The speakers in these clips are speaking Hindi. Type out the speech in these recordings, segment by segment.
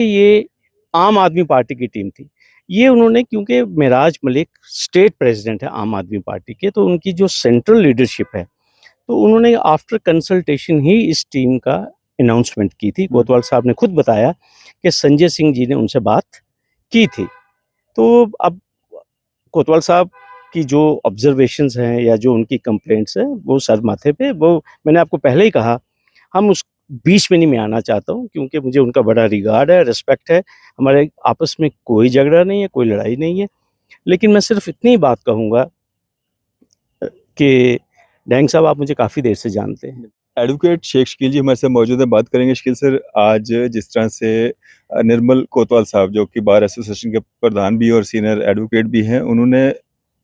ये आम आदमी पार्टी की टीम थी। ये उन्होंने, क्योंकि मेराज मलिक स्टेट प्रेसिडेंट है आम आदमी पार्टी के, तो उनकी जो सेंट्रल लीडरशिप है, तो उन्होंने आफ्टर कंसल्टेशन ही इस टीम का अनाउंसमेंट की थी। कोतवाल साहब ने खुद बताया कि संजय सिंह जी ने उनसे बात की थी। तो अब कोतवाल साहब की जो ऑब्जर्वेशंस हैं या जो उनकी कंप्लेंट्स हैं, वो सर माथे पे, वो मैंने आपको पहले ही कहा, हम उस बीच में नहीं मैं आना चाहता हूँ, क्योंकि मुझे उनका बड़ा रिगार्ड है, रिस्पेक्ट है। हमारे आपस में कोई झगड़ा नहीं है, कोई लड़ाई नहीं है। लेकिन मैं सिर्फ इतनी बात कहूँगा कि डैंग साहब, आप मुझे काफ़ी देर से जानते हैं। एडवोकेट शेख शकील जी हमारे साथ मौजूद है। बात करेंगे शकील सर, आज जिस तरह से निर्मल कोतवाल साहब जो कि बार एसोसिएशन के प्रधान भी और सीनियर एडवोकेट भी हैं, उन्होंने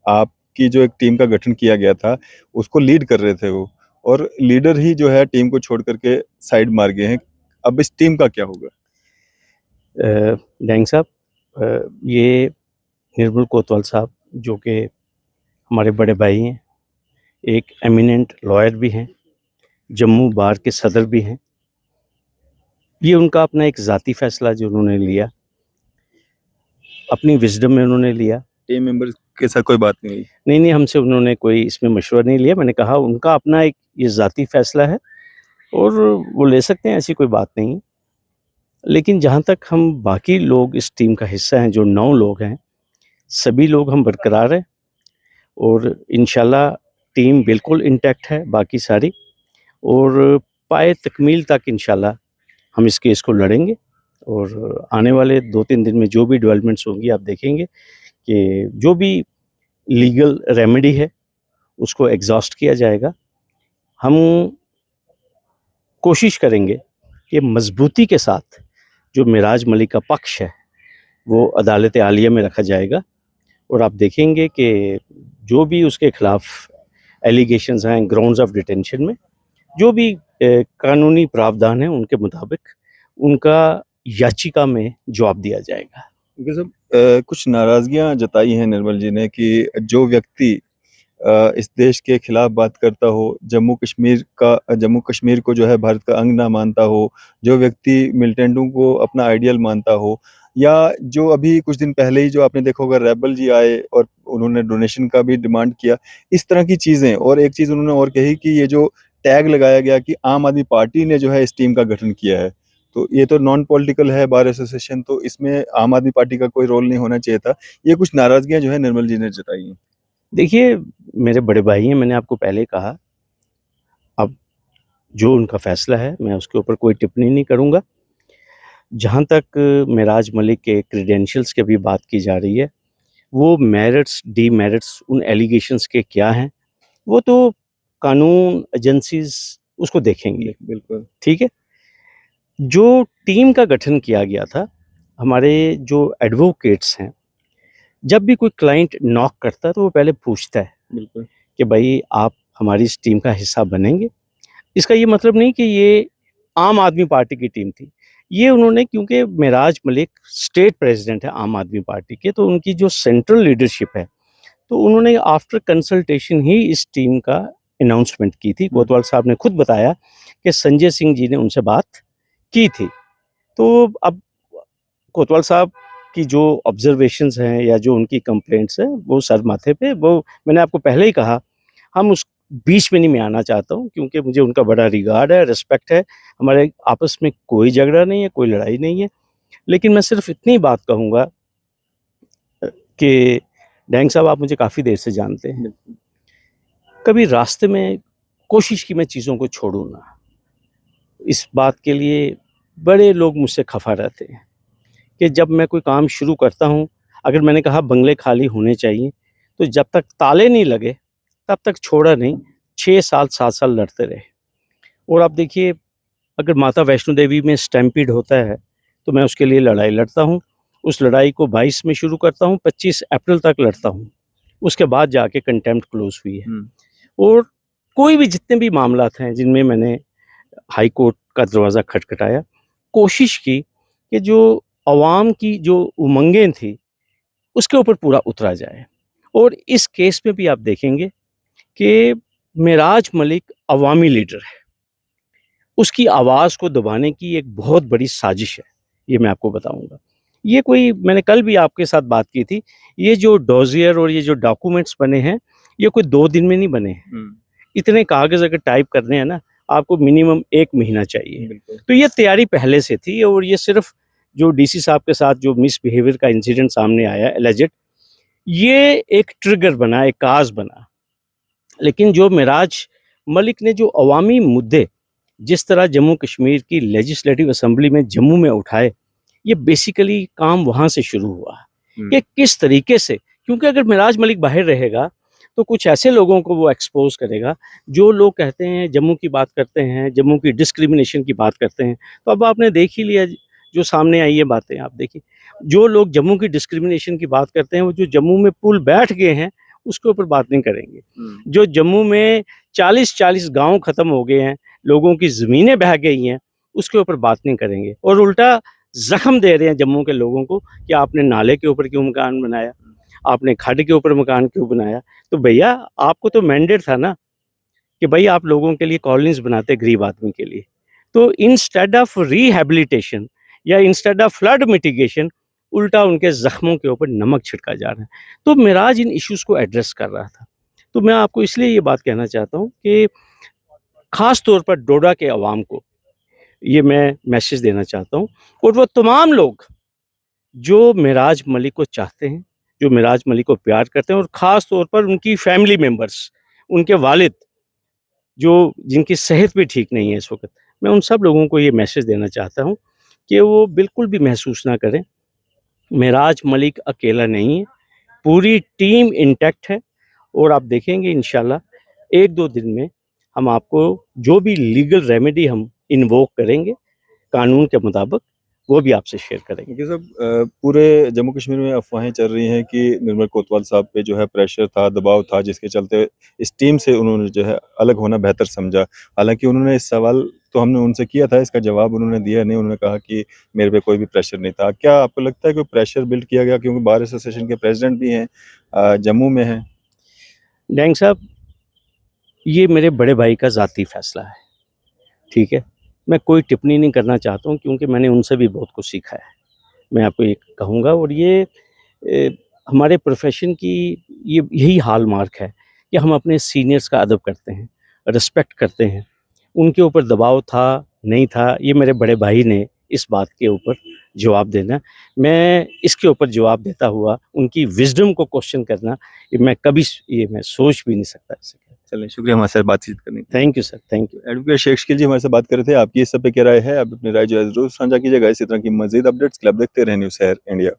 आपकी जो एक टीम का गठन किया गया था उसको लीड कर रहे थे वो, और लीडर ही जो है टीम को छोड़ करके साइड मार गए हैं। अब इस टीम का क्या होगा? डैंग साहब, ये निर्मल कोतवाल साहब, जो कि हमारे बड़े भाई हैं, एक एमिनेंट लॉयर भी हैं, जम्मू बार के सदर भी हैं। ये उनका अपना एक ज़ाती फ़ैसला जो उन्होंने लिया, अपनी विज़डम में उन्होंने लिया। टीम मेंबर्स के साथ कोई बात नहीं हुई? नहीं, हमसे उन्होंने कोई इसमें मशवरा नहीं लिया। मैंने कहा उनका अपना एक ये ज़ाती फ़ैसला है और वो ले सकते हैं, ऐसी कोई बात नहीं है। लेकिन जहाँ तक हम बाकी लोग इस टीम का हिस्सा हैं, जो 9 लोग हैं, सभी लोग हम बरकरार हैं और इंशाल्लाह टीम बिल्कुल इंटैक्ट है बाकी सारी, और पाए तकमील तक इंशाल्लाह हम इस केस को लड़ेंगे। और आने वाले 2-3 दिन में जो भी डेवलपमेंट्स होंगी, आप देखेंगे कि जो भी लीगल रेमेडी है उसको एग्ज़ॉस्ट किया जाएगा। हम कोशिश करेंगे कि मज़बूती के साथ जो मेराज मलिक का पक्ष है वो अदालत आलिया में रखा जाएगा, और आप देखेंगे कि जो भी उसके खिलाफ एलिगेशंस हैं ग्राउंड्स ऑफ डिटेंशन में, जो भी कानूनी प्रावधान है उनके मुताबिक उनका याचिका में जवाब दिया जाएगा। क्योंकि सब कुछ नाराजगियां जताई हैं निर्मल जी ने कि जो व्यक्ति इस देश के खिलाफ बात करता हो, जम्मू कश्मीर को जो है भारत का अंग ना मानता हो, जो व्यक्ति मिलिटेंटों को अपना आइडियल मानता हो, या जो अभी कुछ दिन पहले ही जो आपने देखा होगा रेबल जी आए और उन्होंने डोनेशन का भी डिमांड किया, इस तरह की चीजें। और एक चीज उन्होंने और कही कि ये जो टैग लगाया गया कि आम आदमी पार्टी ने जो है इस टीम का गठन किया है, तो ये तो नॉन पॉलिटिकल है बार एसोसिएशन, तो इसमें आम आदमी पार्टी का कोई रोल नहीं होना चाहिए था। ये कुछ नाराजगियां जो है निर्मल जी ने जताई हैं। देखिए, मेरे बड़े भाई हैं, मैंने आपको पहले कहा, अब जो उनका फ़ैसला है मैं उसके ऊपर कोई टिप्पणी नहीं करूँगा। जहाँ तक मेराज मलिक के क्रेडेंशियल्स की अभी बात की जा रही है, वो मेरिट्स, डीमेरिट्स उन एलिगेशंस के क्या हैं, वो तो कानून एजेंसीज़ उसको देखेंगी, बिल्कुल। ठीक है? जो टीम का गठन किया गया था, हमारे जो एडवोकेट्स हैं, जब भी कोई क्लाइंट नॉक करता है तो वो पहले पूछता है बिल्कुल। कि भई आप हमारी इस टीम का हिस्सा बनेंगे? इसका ये मतलब नहीं कि ये आम आदमी पार्टी की टीम थी। ये उन्होंने, क्योंकि मेराज मलिक स्टेट प्रेसिडेंट है आम आदमी पार्टी के, तो उनकी जो सेंट्रल लीडरशिप है, तो उन्होंने आफ्टर कंसल्टेशन ही इस टीम का अनाउंसमेंट की थी। कोतवाल साहब ने खुद बताया कि संजय सिंह जी ने उनसे बात की थी। तो अब कोतवाल साहब की जो ऑब्जर्वेशंस हैं या जो उनकी कंप्लेंट्स हैं, वो सर माथे पे, वो मैंने आपको पहले ही कहा, हम उस बीच में नहीं मैं आना चाहता हूँ, क्योंकि मुझे उनका बड़ा रिगार्ड है, रिस्पेक्ट है। हमारे आपस में कोई झगड़ा नहीं है, कोई लड़ाई नहीं है। लेकिन मैं सिर्फ इतनी बात कहूँगा कि डैंग साहब, आप मुझे काफ़ी देर से जानते हैं। कभी रास्ते में कोशिश की मैं चीज़ों को छोड़ूँ ना। इस बात के लिए बड़े लोग मुझसे खफ़ा रहते हैं कि जब मैं कोई काम शुरू करता हूँ, अगर मैंने कहा बंगले खाली होने चाहिए, तो जब तक ताले नहीं लगे, तब तक छोड़ा नहीं। 6 साल, 7 साल लड़ते रहे। और आप देखिए, अगर माता वैष्णो देवी में स्टैम्पीड होता है, तो मैं उसके लिए लड़ाई लड़ता हूँ। उस लड़ाई को 22 में शुरू करता हूँ, 25 अप्रैल तक लड़ता हूँ। उसके बाद जाके कंटेम्प्ट क्लोज़ हुई है। और कोई भी जितने भी मामलात हैं जिनमें मैंने हाई कोर्ट का दरवाज़ा खटखटाया, कोशिश की कि जो अवाम की जो उमंगें थी, उसके ऊपर पूरा उतरा जाए। और इस केस में भी आप देखेंगे कि मेराज मलिक अवामी लीडर है। उसकी आवाज़ को दबाने की एक बहुत बड़ी साजिश है। ये मैं आपको बताऊंगा। ये कोई, मैंने कल भी आपके साथ बात की थी, ये जो डॉजियर और ये जो डॉक्यूमेंट्स बने हैं, ये कोई 2 दिन में नहीं बने हैं। इतने कागज़ अगर टाइप करने हैं ना, आपको मिनिमम 1 महीना चाहिए। बिल्कुल। तो ये तैयारी पहले से थी, और ये सिर्फ़ जो डीसी साहब के साथ जो मिसबिहेवियर का इंसिडेंट सामने आया एलिजेड, ये एक ट्रिगर बना, एक काज़ बना। लेकिन जो मिराज मलिक ने जो अवामी मुद्दे जिस तरह जम्मू कश्मीर की लेजिस्लेटिव असेंबली में जम्मू में उठाए, ये बेसिकली काम वहाँ से शुरू हुआ। कि किस तरीके से, क्योंकि अगर मिराज मलिक बाहर रहेगा तो कुछ ऐसे लोगों को वो एक्सपोज करेगा जो लोग कहते हैं जम्मू की बात करते हैं, जम्मू की डिस्क्रिमिनेशन की बात करते हैं। तो अब आपने देख ही लिया जो सामने आई है बातें, आप देखिए जो लोग जम्मू की डिस्क्रिमिनेशन की बात करते हैं, वो जो जम्मू में पुल बैठ गए हैं उसके ऊपर बात नहीं करेंगे। जो जम्मू में 40-40 गांव खत्म हो गए हैं, लोगों की ज़मीनें बह गई हैं, उसके ऊपर बात नहीं करेंगे, और उल्टा ज़ख्म दे रहे हैं जम्मू के लोगों को कि आपने नाले के ऊपर क्यों मकान बनाया, आपने खड्ड के ऊपर मकान क्यों बनाया। तो भैया आपको तो मैंडेट था ना कि भाई आप लोगों के लिए कॉलोनीज बनाते गरीब आदमी के लिए। तो इंस्टेड ऑफ रिहैबिलिटेशन या इंस्टेड ऑफ फ्लड मिटिगेशन, उल्टा उनके ज़ख्मों के ऊपर नमक छिड़का जा रहा है। तो मिराज इन इश्यूज़ को एड्रेस कर रहा था। तो मैं आपको इसलिए ये बात कहना चाहता हूँ कि ख़ास तौर पर डोडा के अवाम को ये मैं मैसेज देना चाहता हूँ, और वो तमाम लोग जो मिराज मलिक को चाहते हैं, जो मिराज मलिक को प्यार करते हैं, और ख़ास तौर पर उनकी फैमिली मेंबर्स, उनके वालिद जो जिनकी सेहत भी ठीक नहीं है इस वक़्त, मैं उन सब लोगों को ये मैसेज देना चाहता हूँ कि वो बिल्कुल भी महसूस ना करें, मिराज मलिक अकेला नहीं है, पूरी टीम इंटैक्ट है, और आप देखेंगे इंशाल्लाह 1-2 दिन में हम आपको जो भी लीगल रेमेडी हम इन्वोक करेंगे कानून के मुताबिक, वो भी आपसे शेयर करेंगे। देखिए साहब, पूरे जम्मू कश्मीर में अफवाहें चल रही हैं कि निर्मल कोतवाल साहब पे जो है प्रेशर था, दबाव था, जिसके चलते इस टीम से उन्होंने जो है अलग होना बेहतर समझा। हालांकि उन्होंने इस सवाल तो हमने उनसे किया था, इसका जवाब उन्होंने दिया नहीं। उन्होंने कहा कि मेरे पे कोई भी प्रेशर नहीं था। क्या आपको लगता है कि प्रेशर बिल्ड किया गया, क्योंकि बार एसोसिएशन के प्रेसिडेंट भी हैं, जम्मू में हैं? डैंग साहब, ये मेरे बड़े भाई का ज़ाती फ़ैसला है, ठीक है? मैं कोई टिप्पणी नहीं करना चाहता हूँ, क्योंकि मैंने उनसे भी बहुत कुछ सीखा है। मैं आपको ये कहूँगा, और ये हमारे प्रोफ़ेशन की ये यही हॉलमार्क है कि हम अपने सीनियर्स का अदब करते हैं, रिस्पेक्ट करते हैं। उनके ऊपर दबाव था, नहीं था, ये मेरे बड़े भाई ने इस बात के ऊपर जवाब देना। मैं इसके ऊपर जवाब देता हुआ उनकी विज़डम को क्वेश्चन करना, ये मैं कभी ये मैं सोच भी नहीं सकता ऐसे। चलिए, शुक्रिया हमारे साथ बातचीत करने के लिए। Thank you sir, thank you. Advocate Sheikh Shakeel ji हमारे साथ बात कर रहे थे। आपकी इस सब पे क्या राय है? आप अपनी राय जो है ज़रूर साझा कीजिएगा। इसी तरह की मज़ीद अपडेट्स के लिए आप देखते रहें न्यूज़ शहर इंडिया।